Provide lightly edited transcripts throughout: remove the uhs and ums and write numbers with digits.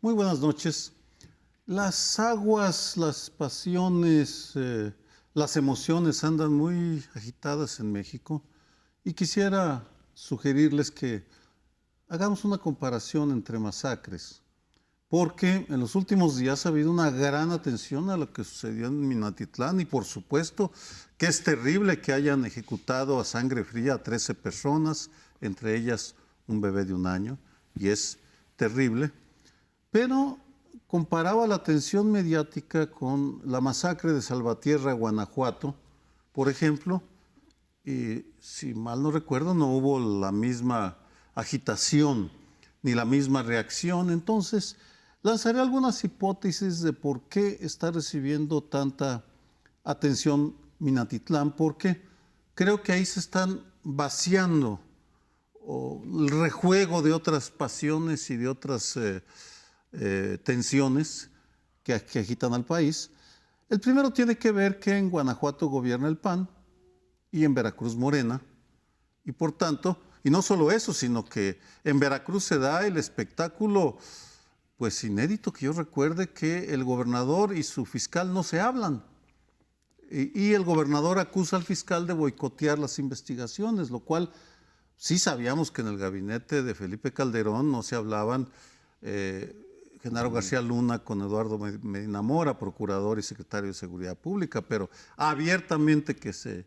Muy buenas noches. Las aguas, las pasiones, las emociones andan muy agitadas en México y quisiera sugerirles que hagamos una comparación entre masacres, porque en los últimos días ha habido una gran atención a lo que sucedió en Minatitlán y por supuesto que es terrible que hayan ejecutado a sangre fría a 13 personas, entre ellas un bebé de 1 año, y es terrible. Pero comparaba la atención mediática con la masacre de Salvatierra, Guanajuato, por ejemplo, y si mal no recuerdo, no hubo la misma agitación ni la misma reacción. Entonces, lanzaré algunas hipótesis de por qué está recibiendo tanta atención Minatitlán, porque creo que ahí se están vaciando el rejuego de otras pasiones y de otras tensiones que agitan al país. El primero tiene que ver que en Guanajuato gobierna el PAN y en Veracruz Morena, y por tanto, y no solo eso, sino que en Veracruz se da el espectáculo, pues inédito que yo recuerde, que el gobernador y su fiscal no se hablan. Y el gobernador acusa al fiscal de boicotear las investigaciones, lo cual sí sabíamos que en el gabinete de Felipe Calderón no se hablaban. Genaro García Luna con Eduardo Medina Mora, procurador y secretario de Seguridad Pública, pero abiertamente que se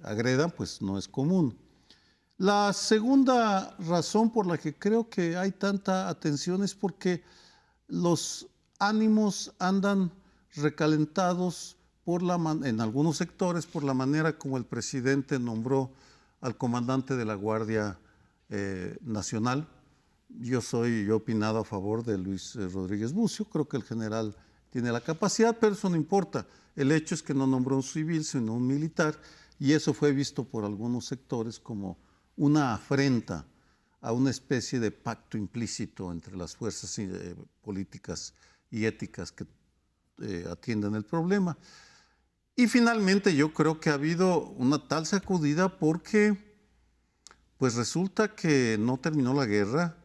agredan, pues no es común. La segunda razón por la que creo que hay tanta atención es porque los ánimos andan recalentados en algunos sectores por la manera como el presidente nombró al comandante de la Guardia Nacional. Yo he opinado a favor de Luis Rodríguez Bucio, creo que el general tiene la capacidad, pero eso no importa. El hecho es que no nombró un civil, sino un militar, y eso fue visto por algunos sectores como una afrenta a una especie de pacto implícito entre las fuerzas políticas y éticas que atienden el problema. Y finalmente yo creo que ha habido una tal sacudida porque pues resulta que no terminó la guerra,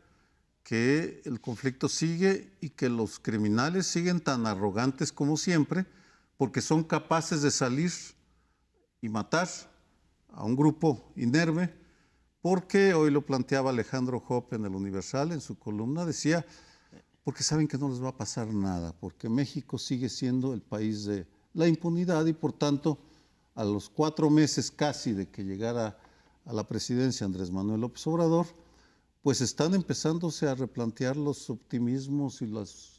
que el conflicto sigue y que los criminales siguen tan arrogantes como siempre, porque son capaces de salir y matar a un grupo inerme, porque hoy lo planteaba Alejandro Hoppe en el Universal, en su columna, decía, porque saben que no les va a pasar nada, porque México sigue siendo el país de la impunidad y por tanto a los 4 meses casi de que llegara a la presidencia Andrés Manuel López Obrador, pues están empezándose a replantear los optimismos y las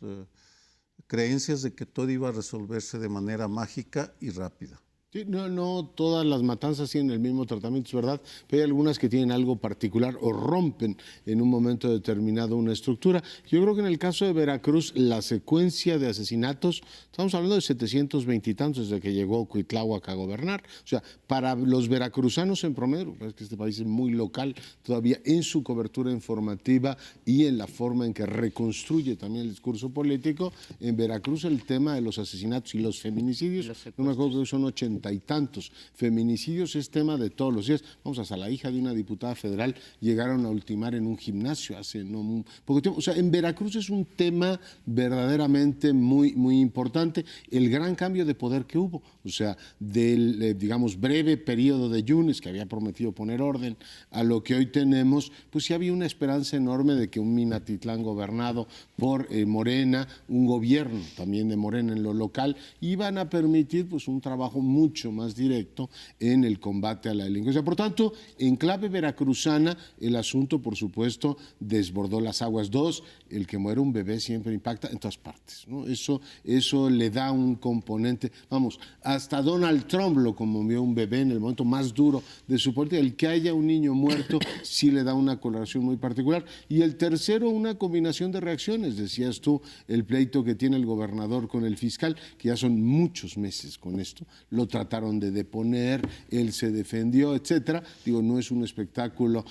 creencias de que todo iba a resolverse de manera mágica y rápida. Sí, no todas las matanzas tienen el mismo tratamiento, es verdad, pero hay algunas que tienen algo particular o rompen en un momento determinado una estructura. Yo creo que en el caso de Veracruz, la secuencia de asesinatos, estamos hablando de 720 y tantos desde que llegó Cuitláhuac a gobernar. O sea, para los veracruzanos en promedio, es que este país es muy local todavía en su cobertura informativa y en la forma en que reconstruye también el discurso político. En Veracruz el tema de los asesinatos y los feminicidios, no me acuerdo que son 80 y tantos feminicidios, es tema de todos los días. Vamos, hasta la hija de una diputada federal llegaron a ultimar en un gimnasio hace no poco tiempo. O sea, en Veracruz es un tema verdaderamente muy importante. El gran cambio de poder que hubo, o sea, del, digamos, breve periodo de Yunes, que había prometido poner orden, a lo que hoy tenemos, pues sí había una esperanza enorme de que un Minatitlán gobernado por Morena, un gobierno también de Morena en lo local, iban a permitir pues un trabajo mucho más directo en el combate a la delincuencia. Por tanto, en clave veracruzana, el asunto, por supuesto, desbordó las aguas. Dos, el que muere un bebé siempre impacta en todas partes, ¿no? Eso le da un componente. Vamos, hasta Donald Trump lo conmovió un bebé en el momento más duro de su política. El que haya un niño muerto sí le da una coloración muy particular. Y el tercero, una combinación de reacciones. Decías tú, el pleito que tiene el gobernador con el fiscal, que ya son muchos meses con esto. Lo trataron de deponer, él se defendió, etcétera. Digo, no es un espectáculo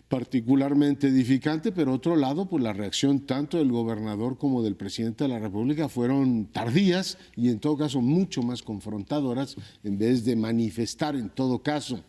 particularmente edificante, pero otro lado, pues la reacción tanto del gobernador como del presidente de la República fueron tardías y en todo caso mucho más confrontadoras, en vez de manifestar en todo caso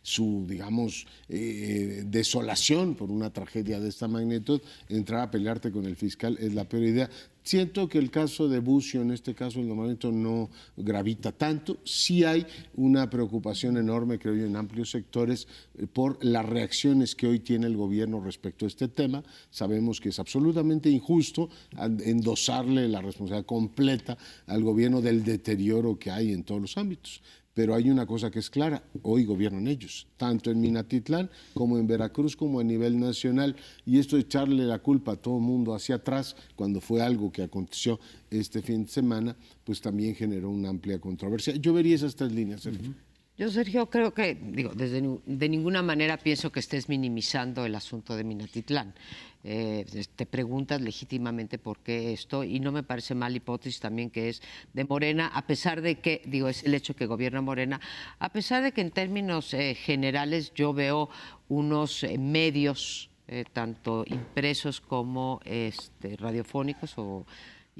su digamos, desolación por una tragedia de esta magnitud, entrar a pelearte con el fiscal es la peor idea. Siento que el caso de Bucio, en este caso el nombramiento no gravita tanto. Sí hay una preocupación enorme, creo yo, en amplios sectores por las reacciones que hoy tiene el gobierno respecto a este tema. Sabemos que es absolutamente injusto endosarle la responsabilidad completa al gobierno del deterioro que hay en todos los ámbitos. Pero hay una cosa que es clara, hoy gobiernan ellos, tanto en Minatitlán como en Veracruz, como a nivel nacional, y esto de echarle la culpa a todo el mundo hacia atrás, cuando fue algo que aconteció este fin de semana, pues también generó una amplia controversia. Yo vería esas tres líneas, Sergio. Yo, Sergio, creo que, de ninguna manera pienso que estés minimizando el asunto de Minatitlán. Te preguntas legítimamente por qué esto, y no me parece mala hipótesis también que es de Morena, a pesar de que, es el hecho que gobierna Morena, a pesar de que en términos generales yo veo unos medios, tanto impresos como radiofónicos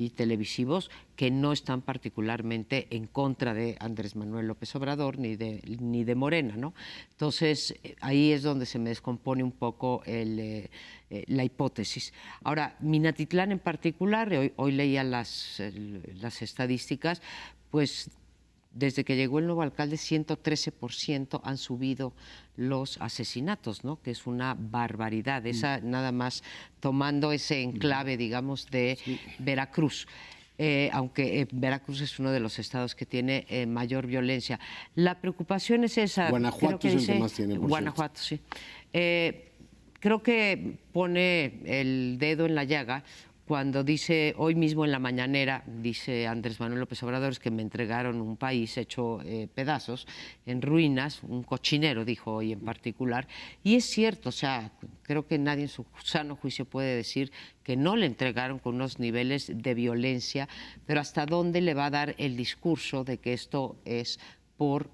y televisivos, que no están particularmente en contra de Andrés Manuel López Obrador ni de Morena, ¿no? Entonces, ahí es donde se me descompone un poco la hipótesis. Ahora, Minatitlán en particular, hoy leía las estadísticas, pues desde que llegó el nuevo alcalde, 113% han subido los asesinatos, ¿no? Que es una barbaridad. Esa nada más tomando ese enclave, digamos, de Veracruz. Aunque Veracruz es uno de los estados que tiene mayor violencia. La preocupación es esa. Guanajuato es el que más tiene, por Guanajuato, sí. Creo que pone el dedo en la llaga cuando dice, hoy mismo en la mañanera, dice Andrés Manuel López Obrador, es que me entregaron un país hecho pedazos, en ruinas, un cochinero, dijo hoy en particular, y es cierto, o sea, creo que nadie en su sano juicio puede decir que no le entregaron con unos niveles de violencia, pero hasta dónde le va a dar el discurso de que esto es por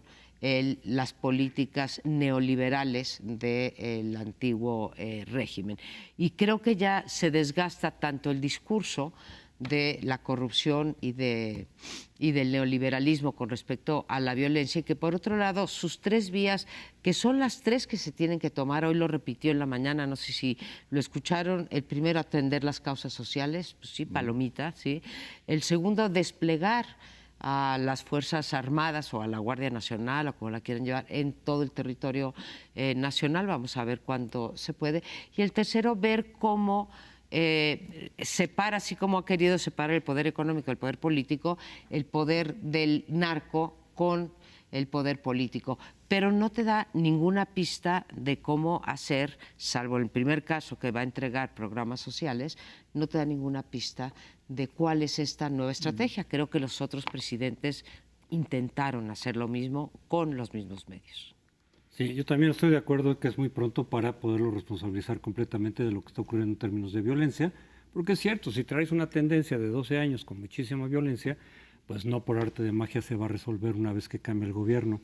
las políticas neoliberales del antiguo régimen. Y creo que ya se desgasta tanto el discurso de la corrupción y del neoliberalismo con respecto a la violencia, y que por otro lado sus tres vías, que son las tres que se tienen que tomar, hoy lo repitió en la mañana, no sé si lo escucharon, el primero, atender las causas sociales, pues sí, palomita, sí. El segundo, desplegar a las Fuerzas Armadas o a la Guardia Nacional, o como la quieran llevar, en todo el territorio nacional. Vamos a ver cuánto se puede. Y el tercero, ver cómo separa, así como ha querido separar el poder económico del poder político, el poder del narco con el poder político, pero no te da ninguna pista de cómo hacer, salvo el primer caso que va a entregar programas sociales, no te da ninguna pista de cuál es esta nueva estrategia. Creo que los otros presidentes intentaron hacer lo mismo con los mismos medios. Sí, yo también estoy de acuerdo en que es muy pronto para poderlo responsabilizar completamente de lo que está ocurriendo en términos de violencia, porque es cierto, si traes una tendencia de 12 años con muchísima violencia, pues no por arte de magia se va a resolver una vez que cambie el gobierno.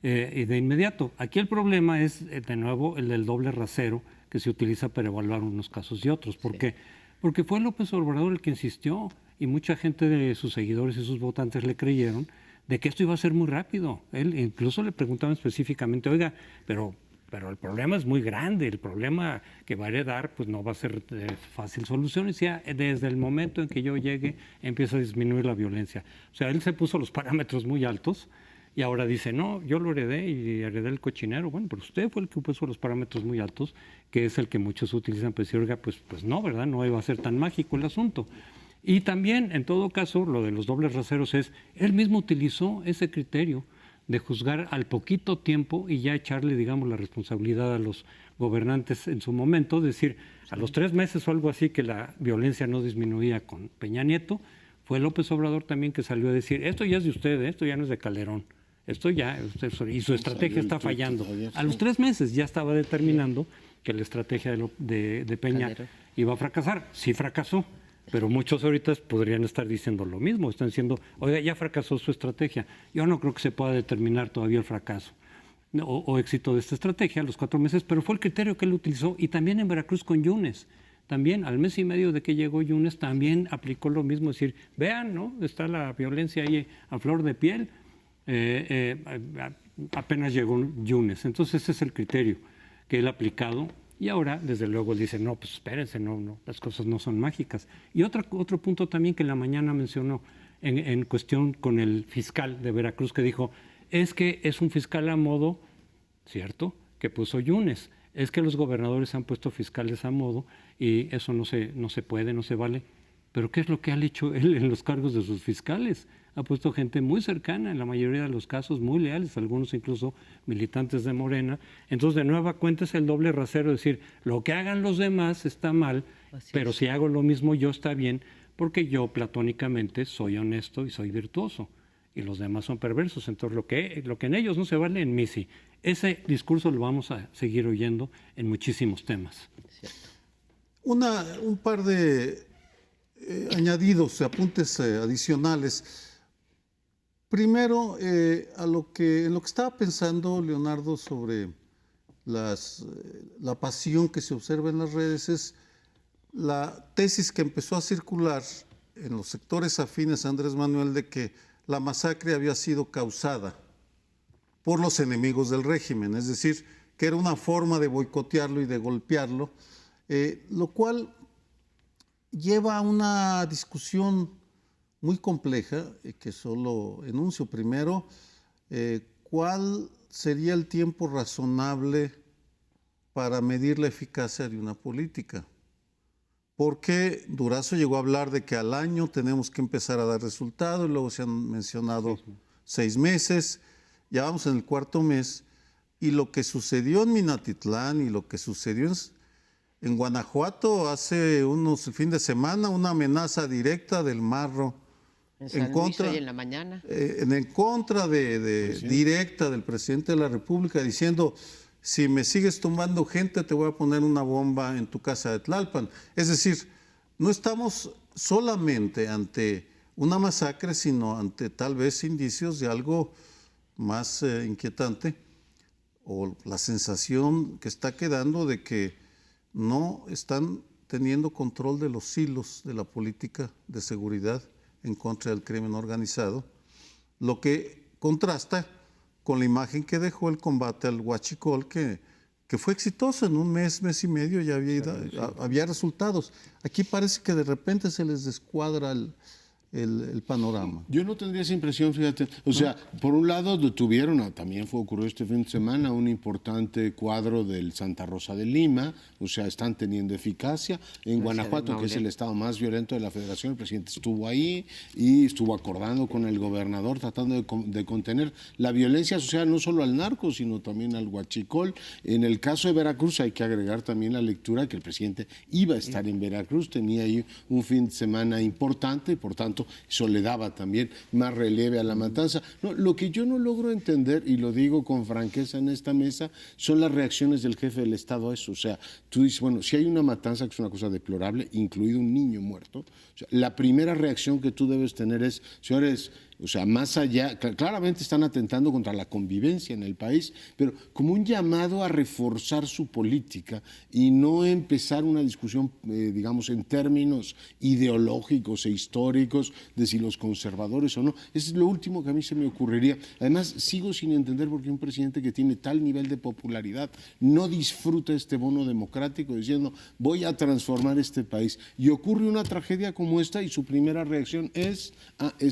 Y de inmediato, aquí el problema es, de nuevo, el del doble rasero que se utiliza para evaluar unos casos y otros. ¿Por qué? Porque fue López Obrador el que insistió, y mucha gente de sus seguidores y sus votantes le creyeron, de que esto iba a ser muy rápido. Él incluso le preguntaban específicamente, oiga, pero el problema es muy grande, el problema que va a heredar pues no va a ser de fácil solución, y decía, desde el momento en que yo llegue empieza a disminuir la violencia. O sea, él se puso los parámetros muy altos y ahora dice, no, yo lo heredé y heredé el cochinero. Bueno, pero usted fue el que puso los parámetros muy altos, que es el que muchos utilizan para decir, oiga, pues no, ¿verdad? No iba a ser tan mágico el asunto. Y también, en todo caso, lo de los dobles raseros es, él mismo utilizó ese criterio de juzgar al poquito tiempo y ya echarle, digamos, la responsabilidad a los gobernantes en su momento, es decir, a los 3 meses o algo así que la violencia no disminuía con Peña Nieto, fue López Obrador también que salió a decir, esto ya es de usted, esto ya no es de Calderón, esto ya, y su estrategia está fallando. A los 3 meses ya estaba determinando que la estrategia de Peña iba a fracasar, sí fracasó. Pero muchos ahorita podrían estar diciendo lo mismo, están diciendo, oiga, ya fracasó su estrategia. Yo no creo que se pueda determinar todavía el fracaso o éxito de esta estrategia a los 4 meses, pero fue el criterio que él utilizó, y también en Veracruz con Yunes. También al mes y medio de que llegó Yunes también aplicó lo mismo, es decir, vean, ¿no? Está la violencia ahí a flor de piel. apenas llegó Yunes. Entonces ese es el criterio que él ha aplicado. Y ahora, desde luego, él dice, no, pues espérense, no, las cosas no son mágicas. Y otro punto también que en la mañana mencionó en cuestión con el fiscal de Veracruz, que dijo, es que es un fiscal a modo, ¿cierto?, que puso Yunes. Es que los gobernadores han puesto fiscales a modo y eso no se puede, no se vale. Pero ¿qué es lo que ha hecho él en los cargos de sus fiscales? Ha puesto gente muy cercana, en la mayoría de los casos muy leales, algunos incluso militantes de Morena. Entonces, de nueva cuenta es el doble rasero, decir, lo que hagan los demás está mal, pero si hago lo mismo yo está bien, porque yo platónicamente soy honesto y soy virtuoso, y los demás son perversos. Entonces, lo que en ellos no se vale, en mí sí. Ese discurso lo vamos a seguir oyendo en muchísimos temas. Un par de añadidos, apuntes adicionales. Primero, en lo que estaba pensando Leonardo sobre la pasión que se observa en las redes es la tesis que empezó a circular en los sectores afines a Andrés Manuel de que la masacre había sido causada por los enemigos del régimen, es decir, que era una forma de boicotearlo y de golpearlo, lo cual lleva a una discusión muy compleja que solo enuncio. Primero, ¿cuál sería el tiempo razonable para medir la eficacia de una política? Porque Durazo llegó a hablar de que al año tenemos que empezar a dar resultados, y luego se han mencionado 6 meses, ya vamos en el 4.º mes, y lo que sucedió en Minatitlán y lo que sucedió en Guanajuato hace unos fin de semana, una amenaza directa del Marro En contra, y en la mañana. En contra directa del presidente de la República, diciendo, si me sigues tumbando gente, te voy a poner una bomba en tu casa de Tlalpan. Es decir, no estamos solamente ante una masacre, sino ante tal vez indicios de algo más inquietante, o la sensación que está quedando de que no están teniendo control de los hilos de la política de seguridad en contra del crimen organizado, lo que contrasta con la imagen que dejó el combate al huachicol, que fue exitoso en un mes y medio, ya había resultados. Aquí parece que de repente se les descuadra el panorama. Yo no tendría esa impresión, fíjate. O sea, por un lado detuvieron, también ocurrió este fin de semana, un importante cuadro del Santa Rosa de Lima, o sea, están teniendo eficacia. En Guanajuato, que es el estado más violento de la Federación, el presidente estuvo ahí y estuvo acordando con el gobernador, tratando de contener la violencia asociada no solo al narco, sino también al huachicol. En el caso de Veracruz hay que agregar también la lectura que el presidente iba a estar en Veracruz, tenía ahí un fin de semana importante, y por tanto eso le daba también más relieve a la matanza. No, lo que yo no logro entender, y lo digo con franqueza en esta mesa, son las reacciones del jefe del Estado a eso. O sea, tú dices, bueno, si hay una matanza, que es una cosa deplorable, incluido un niño muerto, o sea, la primera reacción que tú debes tener es, señores, o sea, más allá, claramente están atentando contra la convivencia en el país, pero como un llamado a reforzar su política y no empezar una discusión, digamos, en términos ideológicos e históricos de si los conservadores o no. Eso es lo último que a mí se me ocurriría. Además, sigo sin entender por qué un presidente que tiene tal nivel de popularidad no disfruta este bono democrático diciendo, voy a transformar este país. Y ocurre una tragedia como esta y su primera reacción es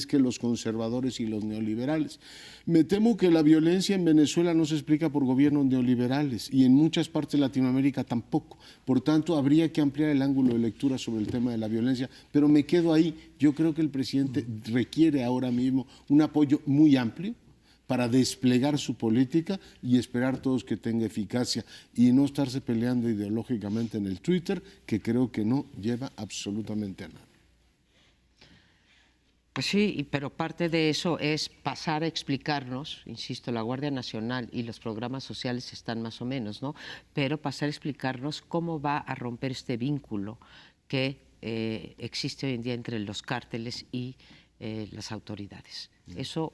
que los conservadores y los neoliberales. Me temo que la violencia en Venezuela no se explica por gobiernos neoliberales y en muchas partes de Latinoamérica tampoco. Por tanto, habría que ampliar el ángulo de lectura sobre el tema de la violencia, pero me quedo ahí. Yo creo que el presidente requiere ahora mismo un apoyo muy amplio para desplegar su política y esperar todos que tenga eficacia y no estarse peleando ideológicamente en el Twitter, que creo que no lleva absolutamente a nada. Pues sí, pero parte de eso es pasar a explicarnos, insisto, la Guardia Nacional y los programas sociales están más o menos, ¿no? Pero pasar a explicarnos cómo va a romper este vínculo que existe hoy en día entre los cárteles y las autoridades. Eso.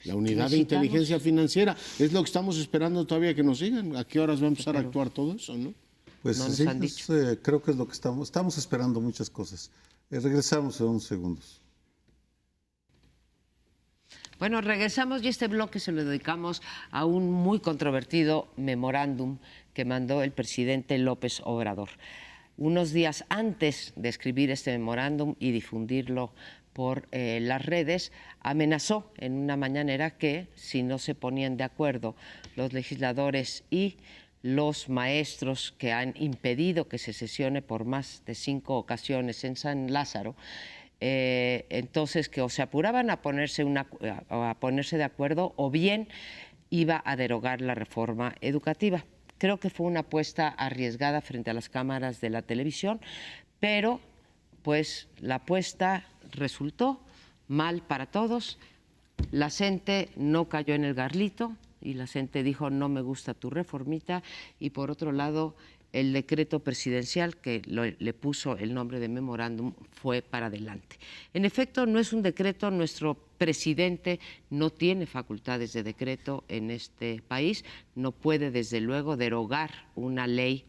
La unidad de inteligencia financiera, es lo que estamos esperando todavía que nos sigan. ¿A qué horas va a empezar a actuar todo eso, no? Pues no nos sí, han dicho. Creo que es lo que estamos esperando muchas cosas. Regresamos en unos segundos. Bueno, regresamos y este bloque se lo dedicamos a un muy controvertido memorándum que mandó el presidente López Obrador. Unos días antes de escribir este memorándum y difundirlo por las redes, amenazó en una mañanera que si no se ponían de acuerdo los legisladores y los maestros que han impedido que se sesione por más de 5 ocasiones en San Lázaro, entonces que o se apuraban a ponerse de acuerdo o bien iba a derogar la reforma educativa. Creo que fue una apuesta arriesgada frente a las cámaras de la televisión, pero pues la apuesta resultó mal para todos. La gente no cayó en el garlito y la gente dijo no me gusta tu reformita, y por otro lado el decreto presidencial que le puso el nombre de memorándum fue para adelante. En efecto, no es un decreto, nuestro presidente no tiene facultades de decreto en este país, no puede desde luego derogar una ley,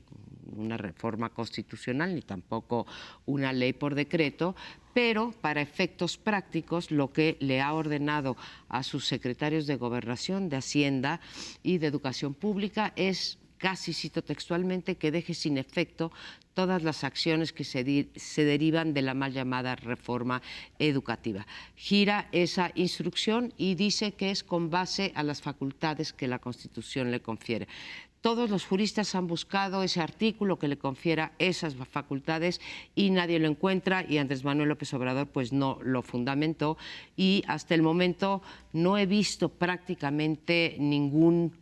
una reforma constitucional, ni tampoco una ley por decreto, pero para efectos prácticos lo que le ha ordenado a sus secretarios de Gobernación, de Hacienda y de Educación Pública es, casi cito textualmente, que deje sin efecto todas las acciones que se derivan de la mal llamada reforma educativa. Gira esa instrucción y dice que es con base a las facultades que la Constitución le confiere. Todos los juristas han buscado ese artículo que le confiera esas facultades y nadie lo encuentra, y Andrés Manuel López Obrador pues no lo fundamentó, y hasta el momento no he visto prácticamente ningún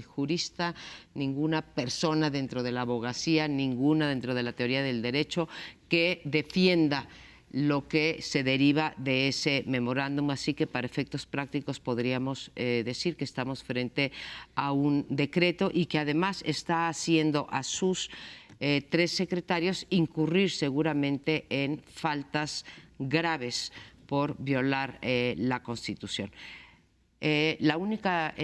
jurista, ninguna persona dentro de la abogacía, ninguna dentro de la teoría del derecho que defienda lo que se deriva de ese memorándum, así que para efectos prácticos podríamos decir que estamos frente a un decreto y que además está haciendo a sus 3 secretarios incurrir seguramente en faltas graves por violar la Constitución. La única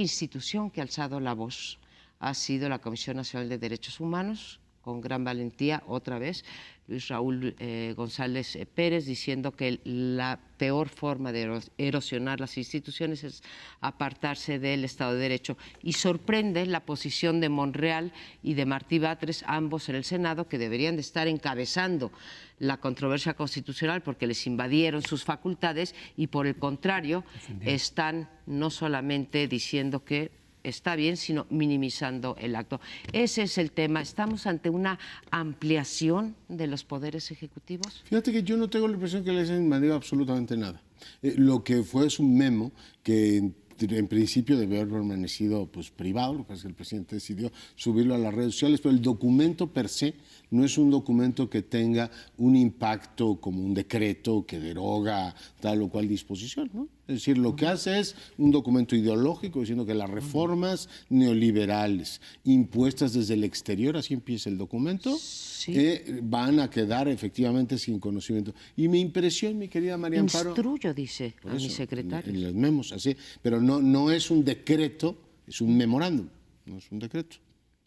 institución que ha alzado la voz ha sido la Comisión Nacional de Derechos Humanos, con gran valentía, otra vez, Luis Raúl González Pérez, diciendo que la peor forma de erosionar las instituciones es apartarse del Estado de Derecho. Y sorprende la posición de Monreal y de Martí Batres, ambos en el Senado, que deberían de estar encabezando la controversia constitucional porque les invadieron sus facultades y, por el contrario, están no solamente diciendo que está bien, sino minimizando el acto. Ese es el tema. ¿Estamos ante una ampliación de los poderes ejecutivos? Fíjate que yo no tengo la impresión que les hayan invadido absolutamente nada. Lo que fue es un memo que en principio debió haber permanecido pues, privado, lo que pasa es que el presidente decidió subirlo a las redes sociales, pero el documento per se no es un documento que tenga un impacto como un decreto que deroga tal o cual disposición, ¿no? Es decir, lo que hace es un documento ideológico diciendo que las reformas neoliberales impuestas desde el exterior, así empieza el documento, sí, van a quedar efectivamente sin conocimiento. Y mi impresión, mi querida María Amparo... Instruyo, dice a mi secretario. En los memos, así, pero no es un decreto, es un memorándum, no es un decreto.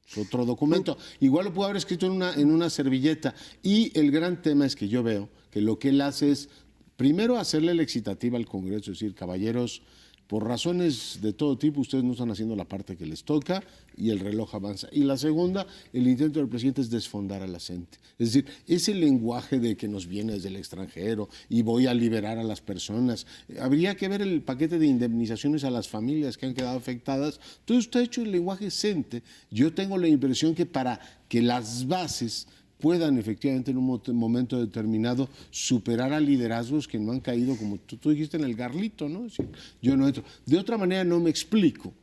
Es otro documento. Igual lo pudo haber escrito en una servilleta. Y el gran tema es que yo veo que lo que él hace es, primero, hacerle la excitativa al Congreso, es decir, caballeros, por razones de todo tipo, ustedes no están haciendo la parte que les toca y el reloj avanza. Y la segunda, el intento del presidente es desfondar a la gente. Es decir, ese lenguaje de que nos viene desde el extranjero y voy a liberar a las personas. Habría que ver el paquete de indemnizaciones a las familias que han quedado afectadas. Todo está hecho en lenguaje decente. Yo tengo la impresión que para que las bases puedan efectivamente en un momento determinado superar a liderazgos que no han caído, como tú dijiste, en el garlito, ¿no? Yo no entro. De otra manera no me explico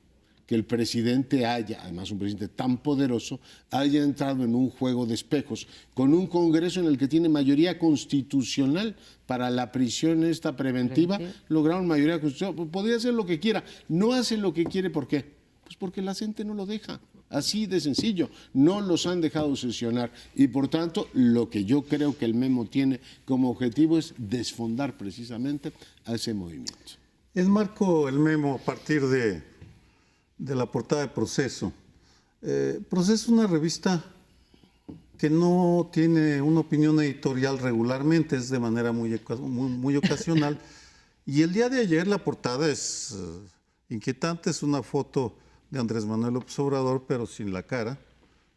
que el presidente haya, además un presidente tan poderoso, haya entrado en un juego de espejos con un Congreso en el que tiene mayoría constitucional para la prisión esta preventiva, lograron mayoría constitucional. Podría hacer lo que quiera, no hace lo que quiere, ¿por qué? Pues porque la gente no lo deja. Así de sencillo, no los han dejado sesionar y por tanto lo que yo creo que el memo tiene como objetivo es desfondar precisamente a ese movimiento. Enmarco el memo a partir de la portada de Proceso. Proceso es una revista que no tiene una opinión editorial regularmente, es de manera muy ocasional Y el día de ayer la portada es inquietante, es una foto de Andrés Manuel López Obrador, pero sin la cara,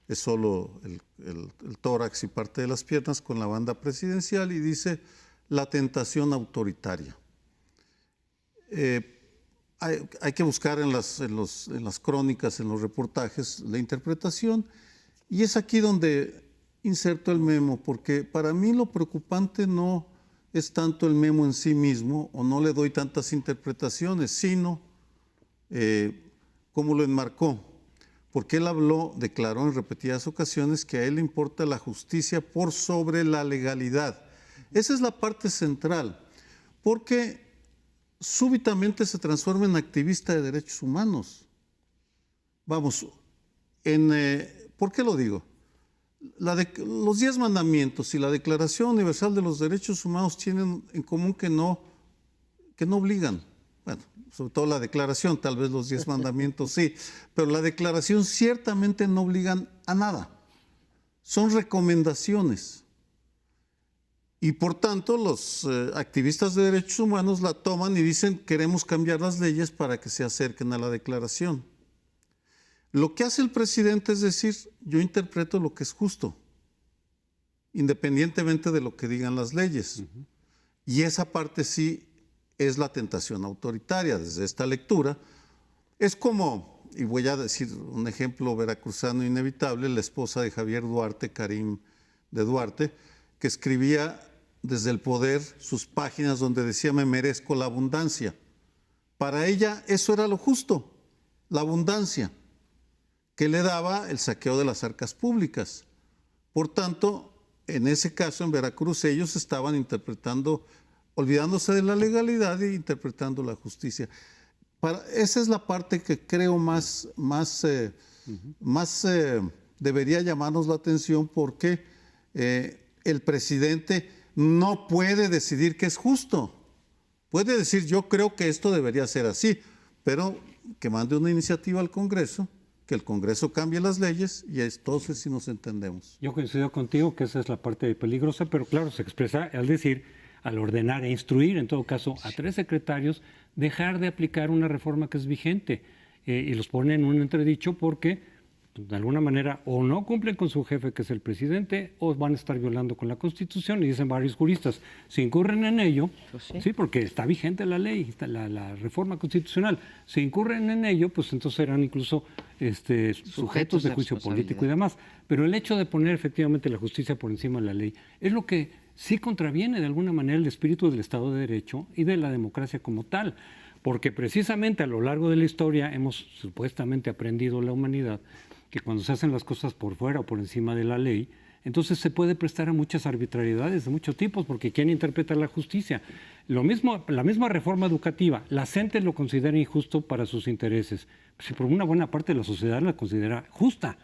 es solo el tórax y parte de las piernas con la banda presidencial y dice la tentación autoritaria. Hay que buscar en las crónicas, en los reportajes, la interpretación, y es aquí donde inserto el memo, porque para mí lo preocupante no es tanto el memo en sí mismo, o no le doy tantas interpretaciones, sino cómo lo enmarcó. Porque él declaró en repetidas ocasiones que a él le importa la justicia por sobre la legalidad. Esa es la parte central, porque súbitamente se transforma en activista de derechos humanos. Vamos, ¿por qué lo digo? Los 10 mandamientos y la Declaración Universal de los Derechos Humanos tienen en común que no obligan. Bueno, sobre todo la declaración, tal vez los 10 mandamientos sí, pero la declaración ciertamente no obligan a nada. Son recomendaciones. Y por tanto, los activistas de derechos humanos la toman y dicen queremos cambiar las leyes para que se acerquen a la declaración. Lo que hace el presidente es decir, yo interpreto lo que es justo, independientemente de lo que digan las leyes. Y esa parte sí es la tentación autoritaria desde esta lectura. Es como, y voy a decir un ejemplo veracruzano inevitable, la esposa de Javier Duarte, Karim de Duarte, que escribía desde el poder sus páginas donde decía me merezco la abundancia. Para ella eso era lo justo, la abundancia, que le daba el saqueo de las arcas públicas. Por tanto, en ese caso en Veracruz ellos estaban interpretando, olvidándose de la legalidad e interpretando la justicia. Esa es la parte que creo más debería llamarnos la atención, porque el presidente no puede decidir que es justo. Puede decir, yo creo que esto debería ser así, pero que mande una iniciativa al Congreso, que el Congreso cambie las leyes y entonces sí nos entendemos. Yo coincido contigo que esa es la parte peligrosa, pero claro, se expresa al decir, al ordenar e instruir, en todo caso, a 3 secretarios, dejar de aplicar una reforma que es vigente y los pone en un entredicho porque de alguna manera o no cumplen con su jefe, que es el presidente, o van a estar violando con la Constitución, y dicen varios juristas, si incurren en ello, pues sí, porque está vigente la ley, la reforma constitucional, si incurren en ello, pues entonces serán incluso sujetos de juicio político y demás. Pero el hecho de poner efectivamente la justicia por encima de la ley es lo que sí contraviene de alguna manera el espíritu del Estado de Derecho y de la democracia como tal, porque precisamente a lo largo de la historia hemos supuestamente aprendido la humanidad que cuando se hacen las cosas por fuera o por encima de la ley, entonces se puede prestar a muchas arbitrariedades de muchos tipos, porque ¿quién interpreta la justicia? Lo mismo, la misma reforma educativa, la gente lo considera injusto para sus intereses, si por una buena parte de la sociedad la considera justa.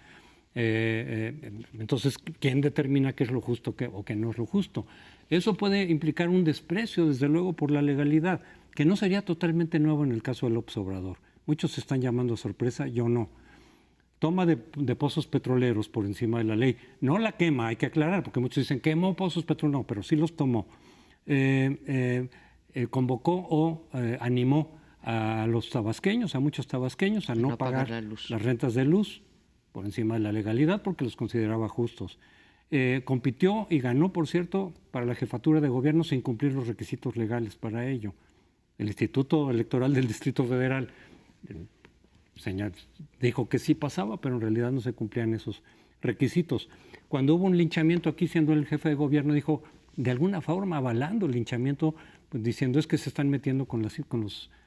Entonces, ¿quién determina qué es lo justo o qué no es lo justo? Eso puede implicar un desprecio, desde luego, por la legalidad, que no sería totalmente nuevo en el caso de López Obrador. Muchos se están llamando a sorpresa, yo no. Toma de pozos petroleros por encima de la ley. No la quema, hay que aclarar, porque muchos dicen quemó pozos petroleros, no, pero sí los tomó. Convocó o animó a los tabasqueños, a muchos tabasqueños, a no pagar las rentas de luz por encima de la legalidad, porque los consideraba justos. Compitió y ganó, por cierto, para la jefatura de gobierno sin cumplir los requisitos legales para ello. El Instituto Electoral del Distrito Federal dijo que sí pasaba, pero en realidad no se cumplían esos requisitos. Cuando hubo un linchamiento aquí, siendo el jefe de gobierno, dijo, de alguna forma avalando el linchamiento, pues, diciendo es que se están metiendo con las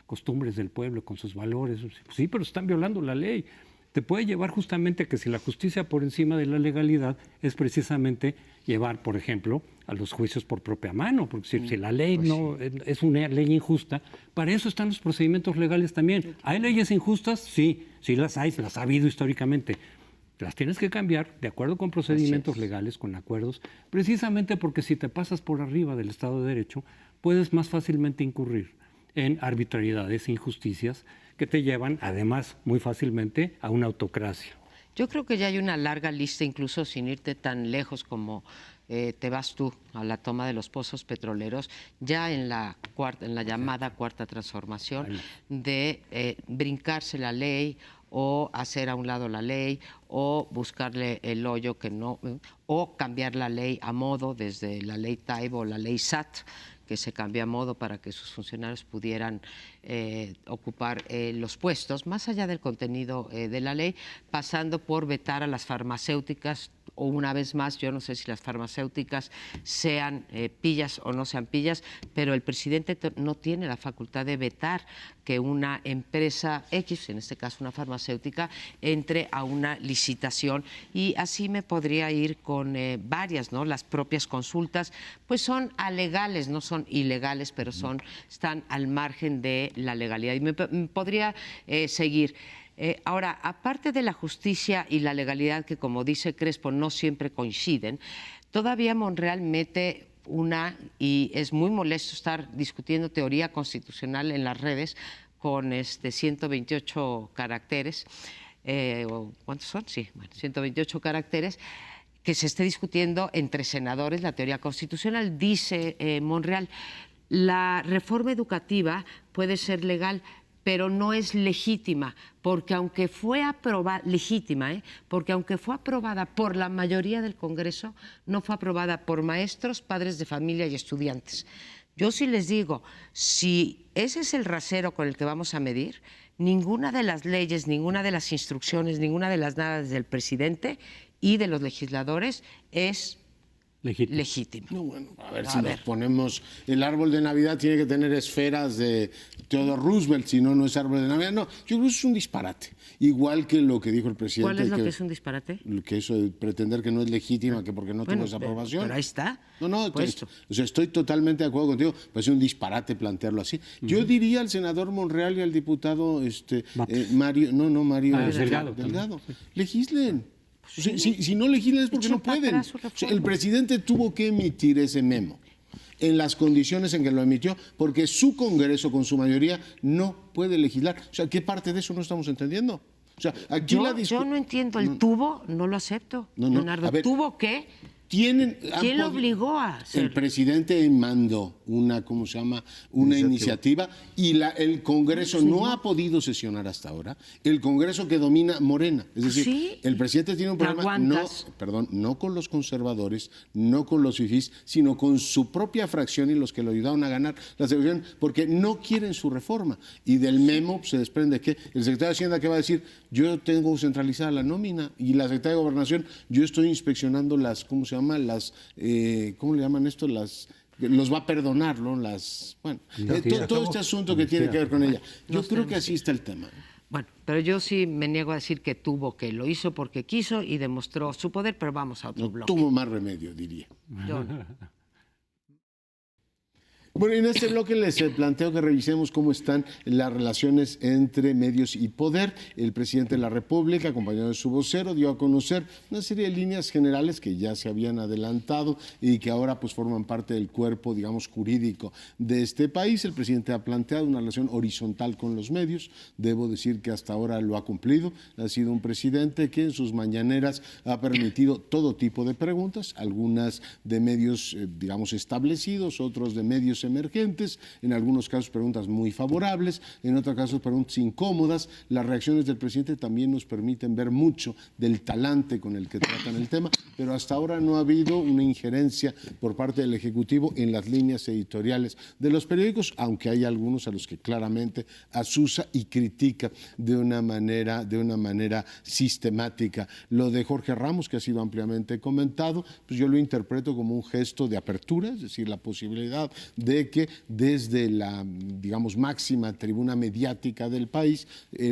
costumbres del pueblo, con sus valores. Sí, pero están violando la ley. Te puede llevar justamente a que si la justicia por encima de la legalidad es precisamente llevar, por ejemplo, a los juicios por propia mano, porque si la ley no es una ley injusta, para eso están los procedimientos legales también. ¿Hay leyes injustas? Sí, sí las hay, las ha habido históricamente. Las tienes que cambiar de acuerdo con procedimientos legales, con acuerdos, precisamente porque si te pasas por arriba del Estado de Derecho, puedes más fácilmente incurrir en arbitrariedades, injusticias, que te llevan, además, muy fácilmente a una autocracia. Yo creo que ya hay una larga lista, incluso sin irte tan lejos como te vas tú a la toma de los pozos petroleros, ya en la llamada cuarta transformación, de brincarse la ley o hacer a un lado la ley o buscarle el hoyo que no, o cambiar la ley a modo, desde la ley Taibo o la ley SAT, que se cambia a modo para que sus funcionarios pudieran ocupar los puestos, más allá del contenido de la ley, pasando por vetar a las farmacéuticas, o una vez más, yo no sé si las farmacéuticas sean pillas o no sean pillas, pero el presidente no tiene la facultad de vetar que una empresa X, en este caso una farmacéutica, entre a una licitación, y así me podría ir con varias, ¿no? Las propias consultas, pues son alegales, no son ilegales, pero están al margen de la legalidad. Y me podría seguir. Ahora, aparte de la justicia y la legalidad, que como dice Crespo no siempre coinciden, todavía Monreal mete y es muy molesto estar discutiendo teoría constitucional en las redes con 128 caracteres, ¿cuántos son? Sí, bueno, 128 caracteres, que se esté discutiendo entre senadores la teoría constitucional. Dice Monreal, la reforma educativa puede ser legal, pero no es legítima, porque aunque fue aprobada, porque aunque fue aprobada por la mayoría del Congreso, no fue aprobada por maestros, padres de familia y estudiantes. Yo sí les digo, si ese es el rasero con el que vamos a medir, ninguna de las leyes, ninguna de las instrucciones, ninguna de las nada del presidente y de los legisladores es legítimo. No, bueno, a ver, nos ponemos, el árbol de Navidad tiene que tener esferas de Theodore Roosevelt, si no, no es árbol de Navidad. No, yo creo que es un disparate. Igual que lo que dijo el presidente. ¿Cuál es lo que es un disparate? Que eso de pretender que no es legítima, que porque no tuvo esa aprobación. Pero ahí está. No, o sea, estoy totalmente de acuerdo contigo. Pues es un disparate plantearlo así. Yo diría al senador Monreal y al diputado Mario Delgado. Legislen. O sea, si no legislan es porque no pueden. O sea, el presidente tuvo que emitir ese memo en las condiciones en que lo emitió, porque su Congreso, con su mayoría, no puede legislar. O sea, ¿qué parte de eso no estamos entendiendo? O sea, aquí yo no entiendo, el tubo no lo acepto. Leonardo, ¿tuvo qué? ¿Quién lo obligó a hacer? El presidente mandó una iniciativa y el Congreso no ha podido sesionar hasta ahora. El Congreso que domina Morena. Es decir, el presidente tiene un problema no con los conservadores, no con los fifís, sino con su propia fracción y los que lo ayudaron a ganar la selección, porque no quieren su reforma. Y del memo se desprende que el secretario de Hacienda, que va a decir, yo tengo centralizada la nómina, y la secretaria de Gobernación, yo estoy inspeccionando ¿cómo le llaman esto? Los va a perdonar, ¿no? Todo este asunto que tiene que ver con ella. Yo creo que así está el tema. Bueno, pero yo sí me niego a decir que lo hizo porque quiso y demostró su poder, pero vamos a otro bloque. Tuvo más remedio, diría. Bueno, en este bloque les planteo que revisemos cómo están las relaciones entre medios y poder. El presidente de la República, acompañado de su vocero, dio a conocer una serie de líneas generales que ya se habían adelantado y que ahora pues forman parte del cuerpo, digamos, jurídico de este país. El presidente ha planteado una relación horizontal con los medios. Debo decir que hasta ahora lo ha cumplido. Ha sido un presidente que en sus mañaneras ha permitido todo tipo de preguntas, algunas de medios, digamos, establecidos, otros de medios emergentes, en algunos casos preguntas muy favorables, en otros casos preguntas incómodas. Las reacciones del presidente también nos permiten ver mucho del talante con el que tratan el tema, pero hasta ahora no ha habido una injerencia por parte del Ejecutivo en las líneas editoriales de los periódicos, aunque hay algunos a los que claramente asusa y critica de una manera sistemática. Lo de Jorge Ramos, que ha sido ampliamente comentado, pues yo lo interpreto como un gesto de apertura, es decir, la posibilidad de que desde la, digamos, máxima tribuna mediática del país,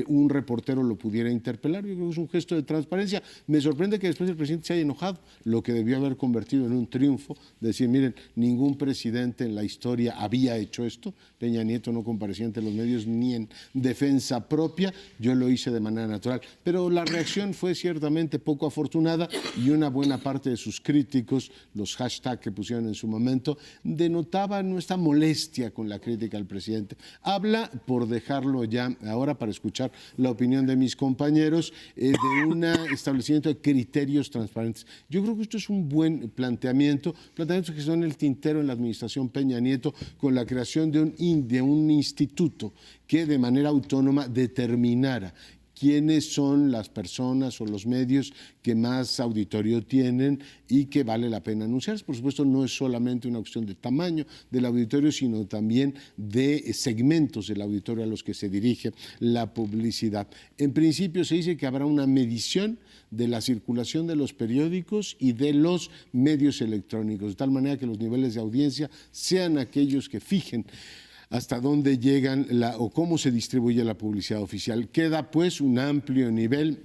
un reportero lo pudiera interpelar. Yo creo que es un gesto de transparencia. Me sorprende que después el presidente se haya enojado, lo que debió haber convertido en un triunfo, decir, miren, ningún presidente en la historia había hecho esto. Peña Nieto no comparecía ante los medios ni en defensa propia, yo lo hice de manera natural. Pero la reacción fue ciertamente poco afortunada y una buena parte de sus críticos, los hashtags que pusieron en su momento, denotaban nuestra esta molestia con la crítica al presidente. Habla, por dejarlo ya ahora para escuchar la opinión de mis compañeros, de un establecimiento de criterios transparentes. Yo creo que esto es un buen planteamientos que son el tintero en la administración Peña Nieto, con la creación de un instituto que de manera autónoma determinara quiénes son las personas o los medios que más auditorio tienen y que vale la pena anunciar. Por supuesto, no es solamente una cuestión de tamaño del auditorio, sino también de segmentos del auditorio a los que se dirige la publicidad. En principio se dice que habrá una medición de la circulación de los periódicos y de los medios electrónicos, de tal manera que los niveles de audiencia sean aquellos que fijen hasta dónde llegan o cómo se distribuye la publicidad oficial. Queda pues un amplio nivel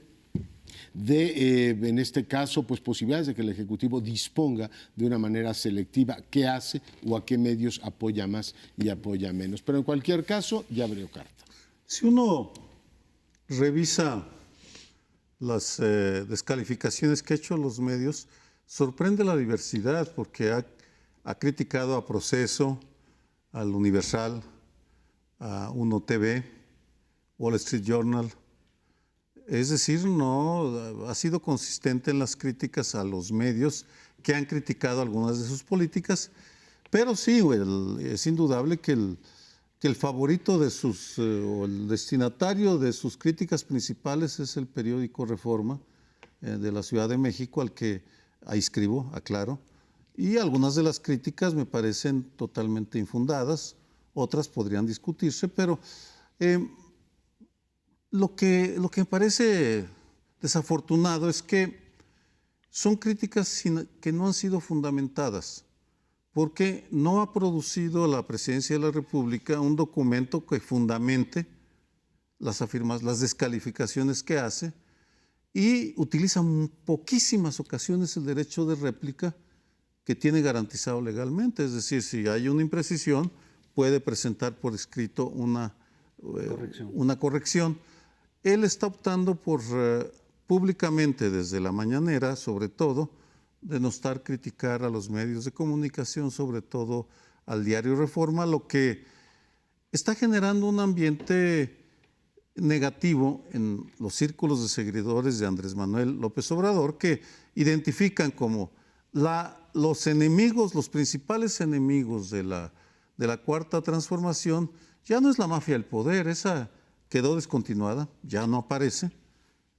de, en este caso, pues posibilidades de que el Ejecutivo disponga de una manera selectiva qué hace o a qué medios apoya más y apoya menos. Pero en cualquier caso, ya abrió carta. Si uno revisa las descalificaciones que ha hecho los medios, sorprende la diversidad, porque ha criticado a Proceso, al Universal, a Uno TV, Wall Street Journal. Es decir, no ha sido consistente en las críticas a los medios que han criticado algunas de sus políticas, pero sí, es indudable que el favorito de o el destinatario de sus críticas principales es el periódico Reforma de la Ciudad de México, al que adscribo, aclaro. Y algunas de las críticas me parecen totalmente infundadas, otras podrían discutirse, pero lo que me parece desafortunado es que son críticas que no han sido fundamentadas, porque no ha producido la Presidencia de la República un documento que fundamente las descalificaciones que hace, y utiliza en poquísimas ocasiones el derecho de réplica que tiene garantizado legalmente. Es decir, si hay una imprecisión, puede presentar por escrito una corrección. Él está optando por públicamente, desde la mañanera, sobre todo, denostar, criticar a los medios de comunicación, sobre todo al diario Reforma, lo que está generando un ambiente negativo en los círculos de seguidores de Andrés Manuel López Obrador, que identifican como los enemigos, los principales enemigos de la Cuarta Transformación. Ya no es la mafia del poder, esa quedó descontinuada, ya no aparece.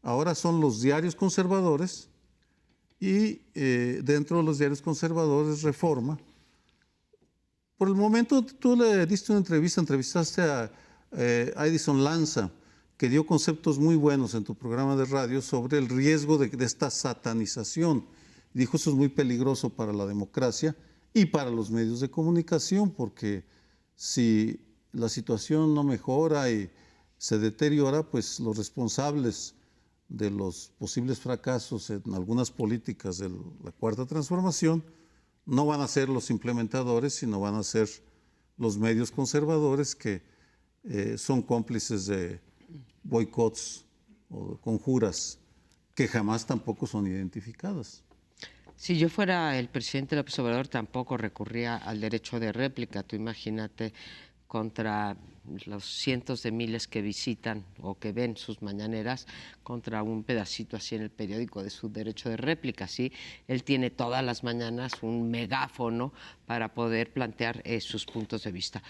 Ahora son los diarios conservadores y dentro de los diarios conservadores Reforma. Por el momento tú le diste una entrevistaste a Edison Lanza, que dio conceptos muy buenos en tu programa de radio sobre el riesgo de esta satanización. Dijo, eso es muy peligroso para la democracia y para los medios de comunicación, porque si la situación no mejora y se deteriora, pues los responsables de los posibles fracasos en algunas políticas de la Cuarta Transformación no van a ser los implementadores, sino van a ser los medios conservadores que son cómplices de boicots o conjuras que jamás tampoco son identificadas. Si yo fuera el presidente López Obrador, tampoco recurría al derecho de réplica. Tú imagínate, contra los cientos de miles que visitan o que ven sus mañaneras, contra un pedacito así en el periódico de su derecho de réplica. ¿Sí? Él tiene todas las mañanas un megáfono para poder plantear sus puntos de vista.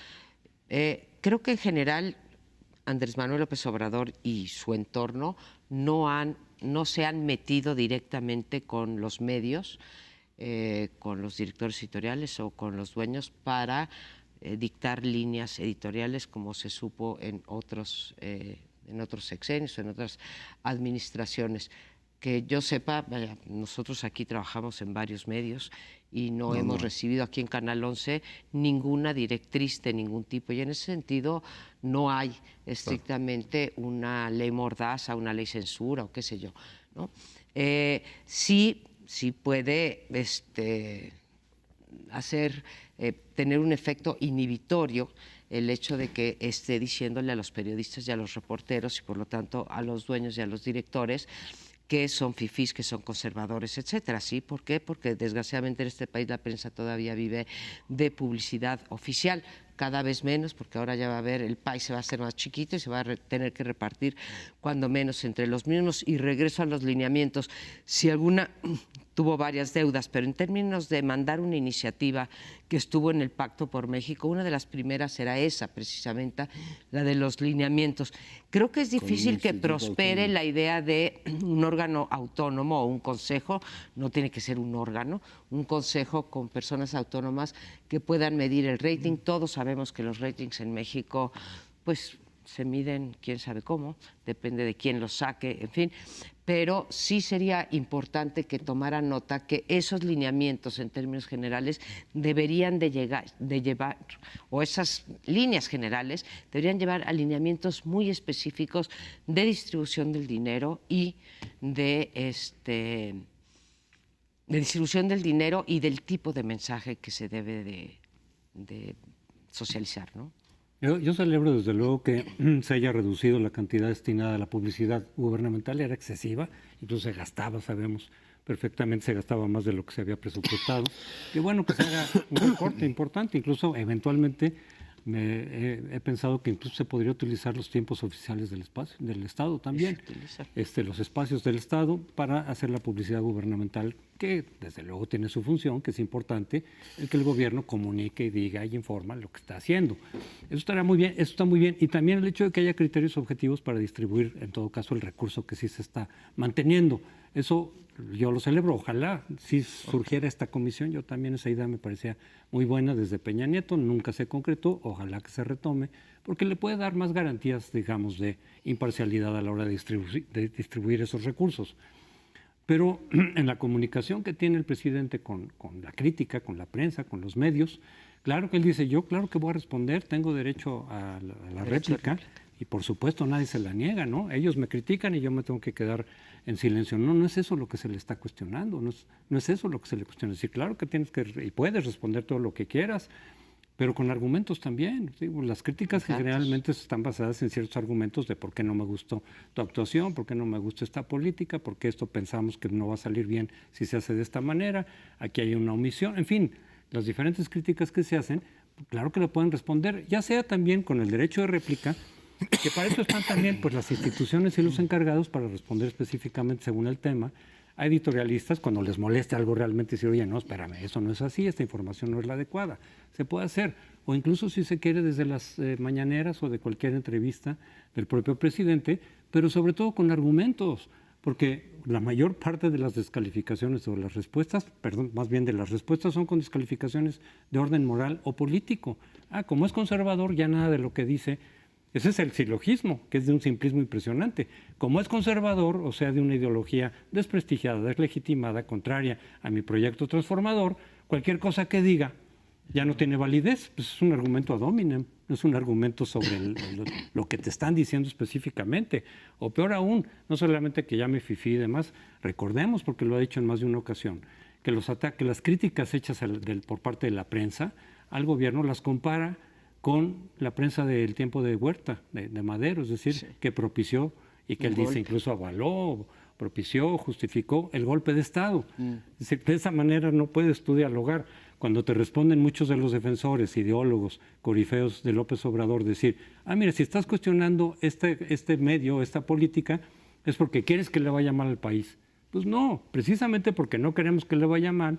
Creo que en general Andrés Manuel López Obrador y su entorno no se han metido directamente con los medios, con los directores editoriales o con los dueños para dictar líneas editoriales, como se supo en otros sexenios, en otras administraciones. Que yo sepa, nosotros aquí trabajamos en varios medios y no hemos recibido aquí en Canal 11 ninguna directriz de ningún tipo, y en ese sentido no hay estrictamente una ley mordaza, una ley censura o qué sé yo, ¿no? Sí puede tener un efecto inhibitorio el hecho de que esté diciéndole a los periodistas y a los reporteros, y por lo tanto a los dueños y a los directores, que son fifís, que son conservadores, etcétera. ¿Sí? ¿Por qué? Porque desgraciadamente en este país la prensa todavía vive de publicidad oficial, cada vez menos, porque ahora ya va a haber, el país se va a hacer más chiquito y se va a tener que repartir cuando menos entre los mismos. Y regreso a los lineamientos, si alguna tuvo varias deudas, pero en términos de mandar una iniciativa que estuvo en el Pacto por México, una de las primeras era esa, precisamente, la de los lineamientos. Creo que es difícil que prospere la idea de un órgano autónomo o un consejo, no tiene que ser un órgano, un consejo con personas autónomas que puedan medir el rating. Todos sabemos que los ratings en México, pues, se miden quién sabe cómo, depende de quién los saque, en fin, pero sí sería importante que tomaran nota que esos lineamientos en términos generales deberían de llevar, o esas líneas generales deberían llevar a lineamientos muy específicos de distribución del dinero y de distribución del dinero y del tipo de mensaje que se debe de socializar, ¿no? Yo celebro desde luego que se haya reducido la cantidad destinada a la publicidad gubernamental, era excesiva, incluso se gastaba, sabemos perfectamente, se gastaba más de lo que se había presupuestado. Y bueno, que se haga un recorte importante, incluso eventualmente he pensado que incluso se podría utilizar los tiempos oficiales del Estado también, los espacios del Estado para hacer la publicidad gubernamental, que desde luego tiene su función, que es importante, el que el gobierno comunique y diga y informa lo que está haciendo. Eso estará muy bien, eso está muy bien. Y también el hecho de que haya criterios objetivos para distribuir, en todo caso, el recurso que sí se está manteniendo. Eso yo lo celebro. Ojalá si surgiera esta comisión. Yo también esa idea me parecía muy buena desde Peña Nieto, nunca se concretó, ojalá que se retome, porque le puede dar más garantías, digamos, de imparcialidad a la hora de distribuir esos recursos. Pero en la comunicación que tiene el presidente con la crítica, con la prensa, con los medios, claro que él dice, yo claro que voy a responder, tengo derecho a la réplica, y por supuesto nadie se la niega, ¿no? Ellos me critican y yo me tengo que quedar en silencio. No, no es eso lo que se le está cuestionando, no es eso lo que se le cuestiona. Sí, claro que tienes que, y puedes responder todo lo que quieras, pero con argumentos también. ¿Sí? Las críticas generalmente están basadas en ciertos argumentos de por qué no me gustó tu actuación, por qué no me gusta esta política, por qué esto pensamos que no va a salir bien si se hace de esta manera, aquí hay una omisión, en fin, las diferentes críticas que se hacen, claro que lo pueden responder, ya sea también con el derecho de réplica, que para eso están también pues, las instituciones y los encargados para responder específicamente según el tema, a editorialistas cuando les moleste algo realmente decir, oye, no, espérame, eso no es así, esta información no es la adecuada. Se puede hacer, o incluso si se quiere desde las mañaneras o de cualquier entrevista del propio presidente, pero sobre todo con argumentos, porque la mayor parte de las descalificaciones o las respuestas, perdón, más bien de las respuestas son con descalificaciones de orden moral o político. Como es conservador, ya nada de lo que dice. Ese es el silogismo, que es de un simplismo impresionante. Como es conservador, o sea, de una ideología desprestigiada, deslegitimada, contraria a mi proyecto transformador, cualquier cosa que diga ya no tiene validez. Pues es un argumento ad hominem, no es un argumento sobre lo que te están diciendo específicamente. O peor aún, no solamente que llame fifí y demás, recordemos, porque lo ha dicho en más de una ocasión, que las críticas hechas por parte de la prensa al gobierno las compara con la prensa del tiempo de Huerta, de Madero, es decir, que propició y que él dice incluso avaló, propició, justificó el golpe de Estado. Es decir, de esa manera no puedes tú dialogar. Cuando te responden muchos de los defensores, ideólogos, corifeos de López Obrador, decir, mira, si estás cuestionando este medio, esta política, es porque quieres que le vaya mal al país. Pues no, precisamente porque no queremos que le vaya mal,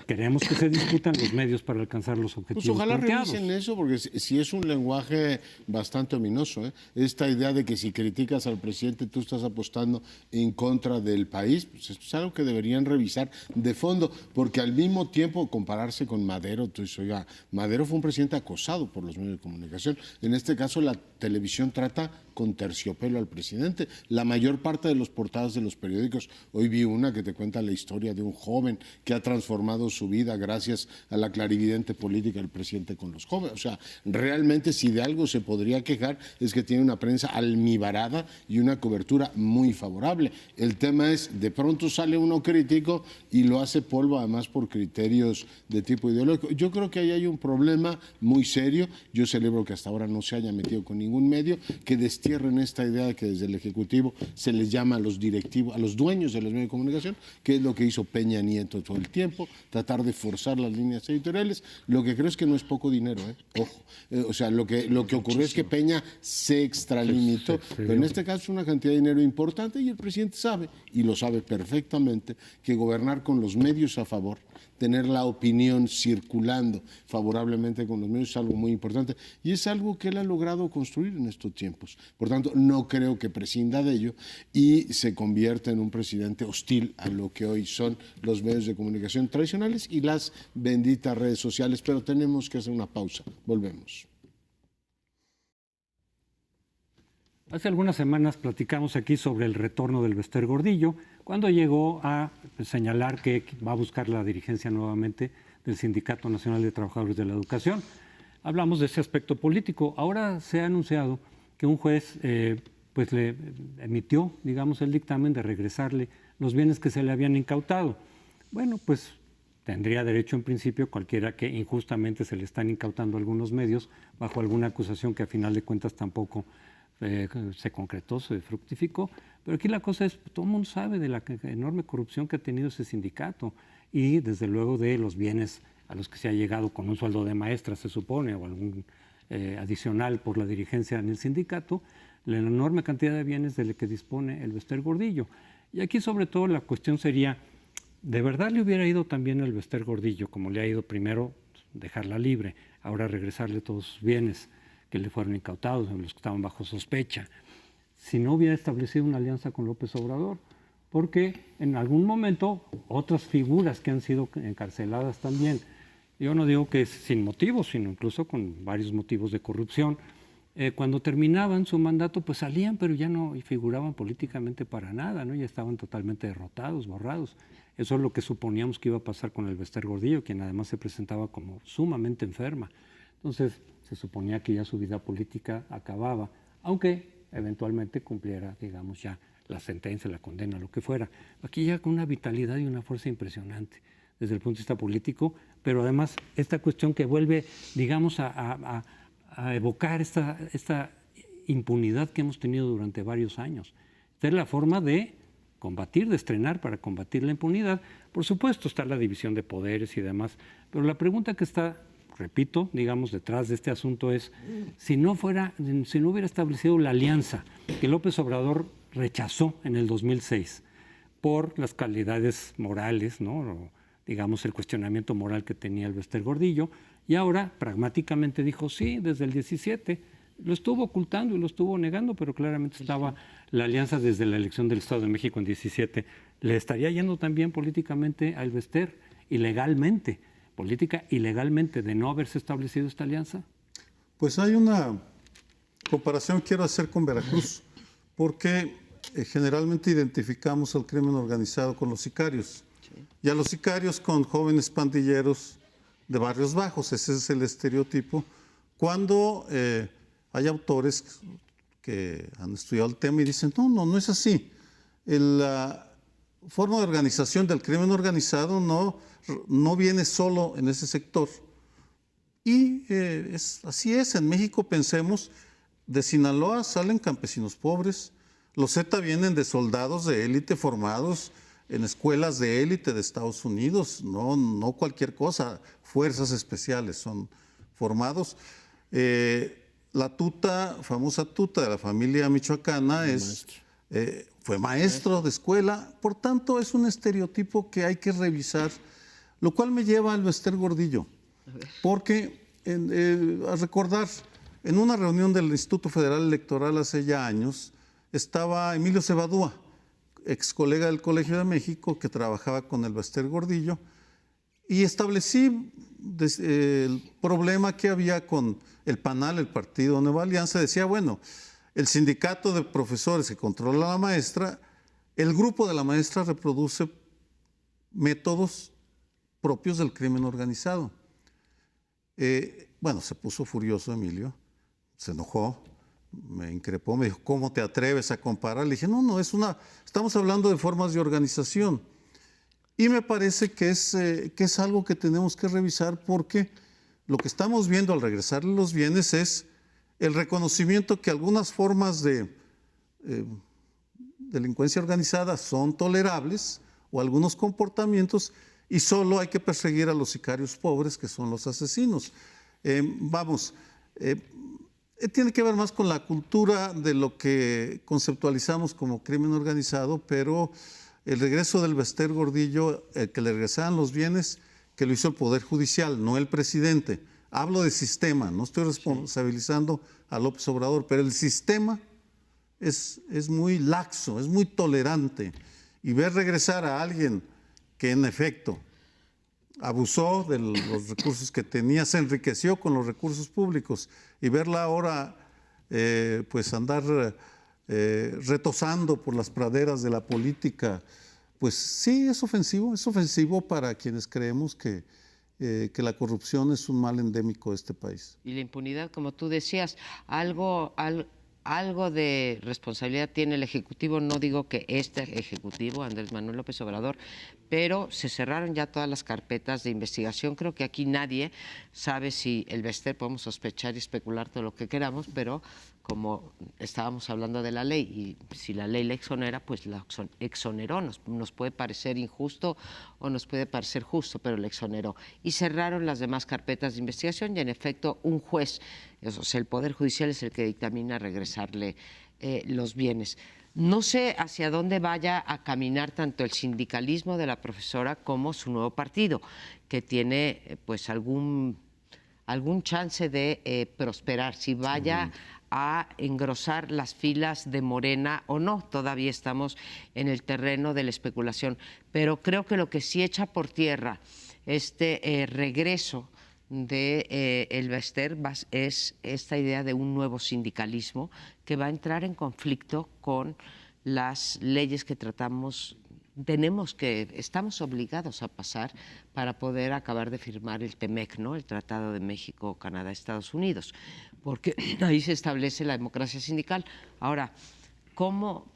queremos que se discutan los medios para alcanzar los objetivos. Pues ojalá planteados. revisen eso, porque si es un lenguaje bastante ominoso, ¿eh? Esta idea de que si criticas al presidente tú estás apostando en contra del país, pues esto es algo que deberían revisar de fondo, porque al mismo tiempo compararse con Madero, tú dices, oiga, Madero fue un presidente acosado por los medios de comunicación. En este caso la televisión trata con terciopelo al presidente. La mayor parte de los portadas de los periódicos, hoy vi una que te cuenta la historia de un joven que ha transformado su vida gracias a la clarividente política del presidente con los jóvenes. O sea, realmente si de algo se podría quejar es que tiene una prensa almibarada y una cobertura muy favorable. El tema es, de pronto sale uno crítico y lo hace polvo además por criterios de tipo ideológico. Yo creo que ahí hay un problema muy serio. Yo celebro que hasta ahora no se haya metido con ningún medio que destina cierren esta idea de que desde el Ejecutivo se les llama a los directivos, a los dueños de los medios de comunicación, que es lo que hizo Peña Nieto todo el tiempo, tratar de forzar las líneas editoriales. Lo que creo es que no es poco dinero, ojo. O sea, lo que ocurrió es que Peña se extralimitó, pero en este caso es una cantidad de dinero importante y el presidente sabe, y lo sabe perfectamente, que gobernar con los medios a favor, tener la opinión circulando favorablemente con los medios es algo muy importante y es algo que él ha logrado construir en estos tiempos. Por tanto, no creo que prescinda de ello y se convierta en un presidente hostil a lo que hoy son los medios de comunicación tradicionales y las benditas redes sociales. Pero tenemos que hacer una pausa. Volvemos. Hace algunas semanas platicamos aquí sobre el retorno del Bester Gordillo, cuando llegó a señalar que va a buscar la dirigencia nuevamente del Sindicato Nacional de Trabajadores de la Educación. Hablamos de ese aspecto político. Ahora se ha anunciado que un juez pues le emitió, digamos, el dictamen de regresarle los bienes que se le habían incautado. Bueno, pues tendría derecho en principio cualquiera que injustamente se le están incautando algunos medios bajo alguna acusación que a final de cuentas tampoco se concretó, se fructificó, pero aquí la cosa es, todo el mundo sabe de la enorme corrupción que ha tenido ese sindicato y desde luego de los bienes a los que se ha llegado con un sueldo de maestra, se supone, o algún adicional por la dirigencia en el sindicato, la enorme cantidad de bienes de los que dispone el Bester Gordillo. Y aquí sobre todo la cuestión sería, ¿de verdad le hubiera ido también al Bester Gordillo como le ha ido primero dejarla libre, ahora regresarle todos sus bienes que le fueron incautados, en los que estaban bajo sospecha, si no hubiera establecido una alianza con López Obrador? Porque en algún momento otras figuras que han sido encarceladas también, yo no digo que sin motivos, sino incluso con varios motivos de corrupción, cuando terminaban su mandato pues salían, pero ya no figuraban políticamente para nada, ¿no? Ya estaban totalmente derrotados, borrados. Eso es lo que suponíamos que iba a pasar con el Bester Gordillo, quien además se presentaba como sumamente enferma. Entonces se suponía que ya su vida política acababa, aunque eventualmente cumpliera, digamos, ya la sentencia, la condena, lo que fuera. Aquí ya con una vitalidad y una fuerza impresionante desde el punto de vista político, pero además esta cuestión que vuelve, digamos, a evocar esta impunidad que hemos tenido durante varios años. Esta es la forma de combatir, de estrenar para combatir la impunidad. Por supuesto está la división de poderes y demás, pero la pregunta que está, repito, digamos, detrás de este asunto es, si no hubiera establecido la alianza que López Obrador rechazó en el 2006 por las calidades morales, ¿no? O, digamos, el cuestionamiento moral que tenía el Bester Gordillo, y ahora pragmáticamente dijo, sí, desde el 17, lo estuvo ocultando y lo estuvo negando, pero claramente estaba la alianza desde la elección del Estado de México en 17. ¿Le estaría yendo también políticamente al Bester y legalmente? Política y legalmente de no haberse establecido esta alianza? Pues hay una comparación que quiero hacer con Veracruz, porque generalmente identificamos al crimen organizado con los sicarios, y a los sicarios con jóvenes pandilleros de barrios bajos. Ese es el estereotipo. Cuando hay autores que han estudiado el tema y dicen, no es así. La forma de organización del crimen organizado no viene solo en ese sector. Y así es. En México, pensemos, de Sinaloa salen campesinos pobres. Los Zeta vienen de soldados de élite formados en escuelas de élite de Estados Unidos, no cualquier cosa, fuerzas especiales son formados. La tuta, famosa tuta de la familia michoacana, fue maestro de escuela, por tanto es un estereotipo que hay que revisar, lo cual me lleva al Bester Gordillo, porque a recordar, en una reunión del Instituto Federal Electoral hace ya años, estaba Emilio Cebadúa, ex colega del Colegio de México, que trabajaba con el Bester Gordillo, y establecí el problema que había con el PANAL, el Partido Nueva Alianza. Decía, bueno, el sindicato de profesores que controla a la maestra, el grupo de la maestra reproduce métodos propios del crimen organizado. Bueno, se puso furioso Emilio, se enojó, me increpó, me dijo, ¿cómo te atreves a comparar? Le dije, no, estamos hablando de formas de organización. Y me parece que es algo que tenemos que revisar, porque lo que estamos viendo al regresarle los bienes es el reconocimiento que algunas formas de delincuencia organizada son tolerables o algunos comportamientos y solo hay que perseguir a los sicarios pobres, que son los asesinos. Tiene que ver más con la cultura de lo que conceptualizamos como crimen organizado, pero el regreso del Bester Gordillo, que le regresaran los bienes, que lo hizo el Poder Judicial, no el presidente. Hablo de sistema, no estoy responsabilizando a López Obrador, pero el sistema es muy laxo, es muy tolerante. Y ver regresar a alguien que en efecto abusó de los recursos que tenía, se enriqueció con los recursos públicos, y verla ahora pues andar retosando por las praderas de la política, pues sí, es ofensivo para quienes creemos que la corrupción es un mal endémico de este país. Y la impunidad, como tú decías, algo de responsabilidad tiene el Ejecutivo, no digo que este Ejecutivo, Andrés Manuel López Obrador, pero se cerraron ya todas las carpetas de investigación. Creo que aquí nadie sabe si el Bester, podemos sospechar y especular todo lo que queramos, pero como estábamos hablando de la ley, y si la ley le exonera, pues la exoneró. Nos puede parecer injusto o nos puede parecer justo, pero le exoneró. Y cerraron las demás carpetas de investigación y, en efecto, un juez, o sea, el Poder Judicial es el que dictamina regresarle los bienes. No sé hacia dónde vaya a caminar tanto el sindicalismo de la profesora como su nuevo partido, que tiene pues algún chance de prosperar, si vaya a engrosar las filas de Morena o no. Todavía estamos en el terreno de la especulación, pero creo que lo que sí echa por tierra este regreso de el Bester es esta idea de un nuevo sindicalismo que va a entrar en conflicto con las leyes que estamos obligados a pasar para poder acabar de firmar el TEMEC, ¿no? El Tratado de México, Canadá, Estados Unidos, porque ahí se establece la democracia sindical. Ahora,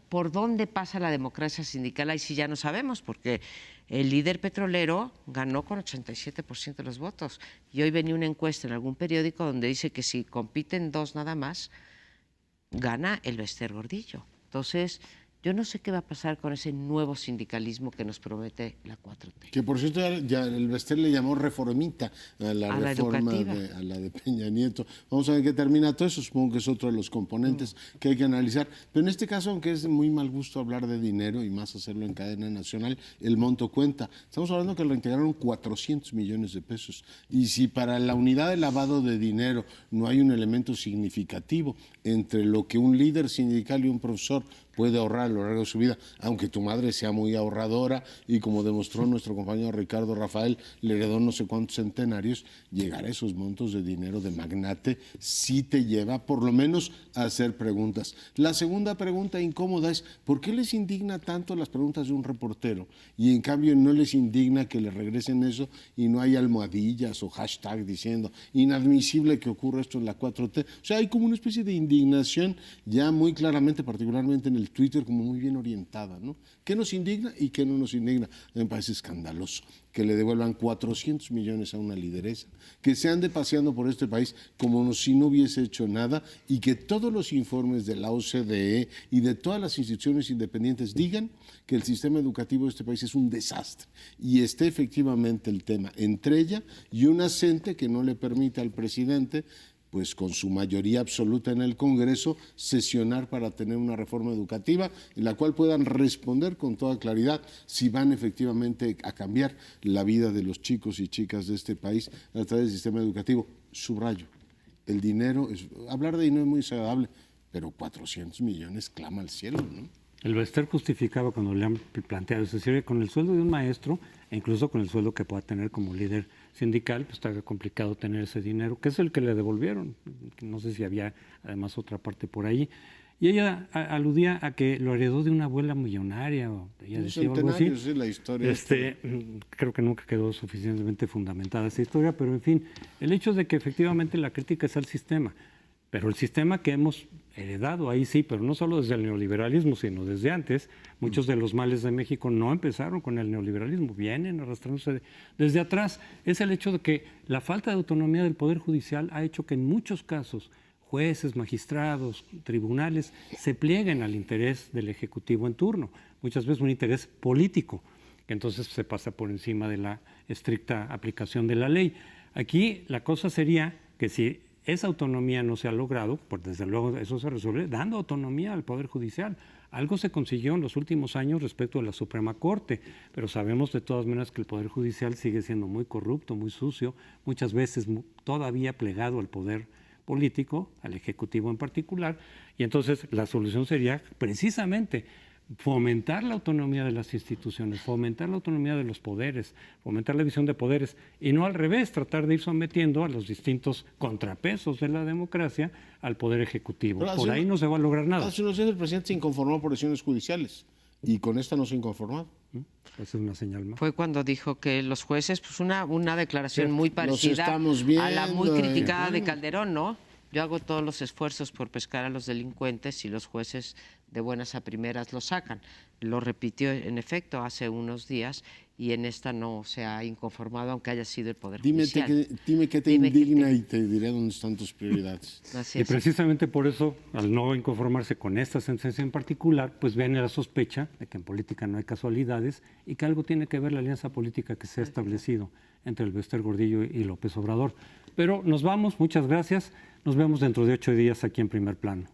¿por dónde pasa la democracia sindical? Ahí sí ya no sabemos, porque el líder petrolero ganó con 87% de los votos. Y hoy venía una encuesta en algún periódico donde dice que si compiten dos nada más, gana el Bester Gordillo. Entonces, yo no sé qué va a pasar con ese nuevo sindicalismo que nos promete la 4T. Que por cierto ya el Bester le llamó reformita a la reforma a la de Peña Nieto. Vamos a ver qué termina todo eso, supongo que es otro de los componentes que hay que analizar. Pero en este caso, aunque es de muy mal gusto hablar de dinero y más hacerlo en cadena nacional, el monto cuenta. Estamos hablando que lo integraron 400 millones de pesos. Y si para la unidad de lavado de dinero no hay un elemento significativo entre lo que un líder sindical y un profesor puede ahorrar a lo largo de su vida, aunque tu madre sea muy ahorradora y, como demostró nuestro compañero Ricardo Rafael, le heredó no sé cuántos centenarios, llegar a esos montos de dinero de magnate sí te lleva por lo menos a hacer preguntas. La segunda pregunta incómoda es, ¿por qué les indigna tanto las preguntas de un reportero y en cambio no les indigna que le regresen eso y no hay almohadillas o hashtag diciendo inadmisible que ocurra esto en la 4T? O sea, hay como una especie de indignación ya muy claramente, particularmente en el Twitter, como muy bien orientada, ¿no? ¿Qué nos indigna y qué no nos indigna? Me parece escandaloso que le devuelvan 400 millones a una lideresa, que se ande paseando por este país como si no hubiese hecho nada y que todos los informes de la OCDE y de todas las instituciones independientes digan que el sistema educativo de este país es un desastre y esté efectivamente el tema entre ella y un asente que no le permite al presidente, pues con su mayoría absoluta en el Congreso, sesionar para tener una reforma educativa en la cual puedan responder con toda claridad si van efectivamente a cambiar la vida de los chicos y chicas de este país a través del sistema educativo. Subrayo, el dinero, hablar de dinero es muy desagradable, pero 400 millones clama al cielo, ¿no? El Bester justificaba cuando le han planteado, es decir, con el sueldo de un maestro, e incluso con el sueldo que pueda tener como líder sindical, pues está complicado tener ese dinero, que es el que le devolvieron. No sé si había además otra parte por ahí. Y ella aludía a que lo heredó de una abuela millonaria, o ella decía algo así. Sí, la historia. Creo que nunca quedó suficientemente fundamentada esa historia, pero en fin, el hecho de que efectivamente la crítica es al sistema, pero el sistema que hemos heredado, ahí sí, pero no solo desde el neoliberalismo, sino desde antes. Muchos de los males de México no empezaron con el neoliberalismo, vienen arrastrándose desde atrás. Es el hecho de que la falta de autonomía del Poder Judicial ha hecho que en muchos casos jueces, magistrados, tribunales, se plieguen al interés del Ejecutivo en turno, muchas veces un interés político, que entonces se pasa por encima de la estricta aplicación de la ley. Aquí la cosa sería que si esa autonomía no se ha logrado, pues desde luego eso se resuelve dando autonomía al Poder Judicial. Algo se consiguió en los últimos años respecto a la Suprema Corte, pero sabemos de todas maneras que el Poder Judicial sigue siendo muy corrupto, muy sucio, muchas veces todavía plegado al poder político, al Ejecutivo en particular, y entonces la solución sería precisamente fomentar la autonomía de las instituciones, fomentar la autonomía de los poderes, fomentar la división de poderes y no al revés, tratar de ir sometiendo a los distintos contrapesos de la democracia al poder ejecutivo. Por ahí no se va a lograr nada. Hace unos días el presidente se inconformó por decisiones judiciales y con esta no se ha inconformado. Esa es una señal más. Fue cuando dijo que los jueces, pues una declaración muy Los parecida estamos a la muy viendo, criticada de Calderón, ¿no? Yo hago todos los esfuerzos por pescar a los delincuentes y los jueces de buenas a primeras lo sacan. Lo repitió en efecto hace unos días y en esta no se ha inconformado, aunque haya sido el Poder Judicial. Dime qué te indigna y te diré dónde están tus prioridades. Así Y es. precisamente por eso, al no inconformarse con esta sentencia en particular, pues viene la sospecha de que en política no hay casualidades y que algo tiene que ver la alianza política que se ha establecido entre el Bester Gordillo y López Obrador. Pero nos vamos, muchas gracias. Nos vemos dentro de 8 días aquí en Primer Plano.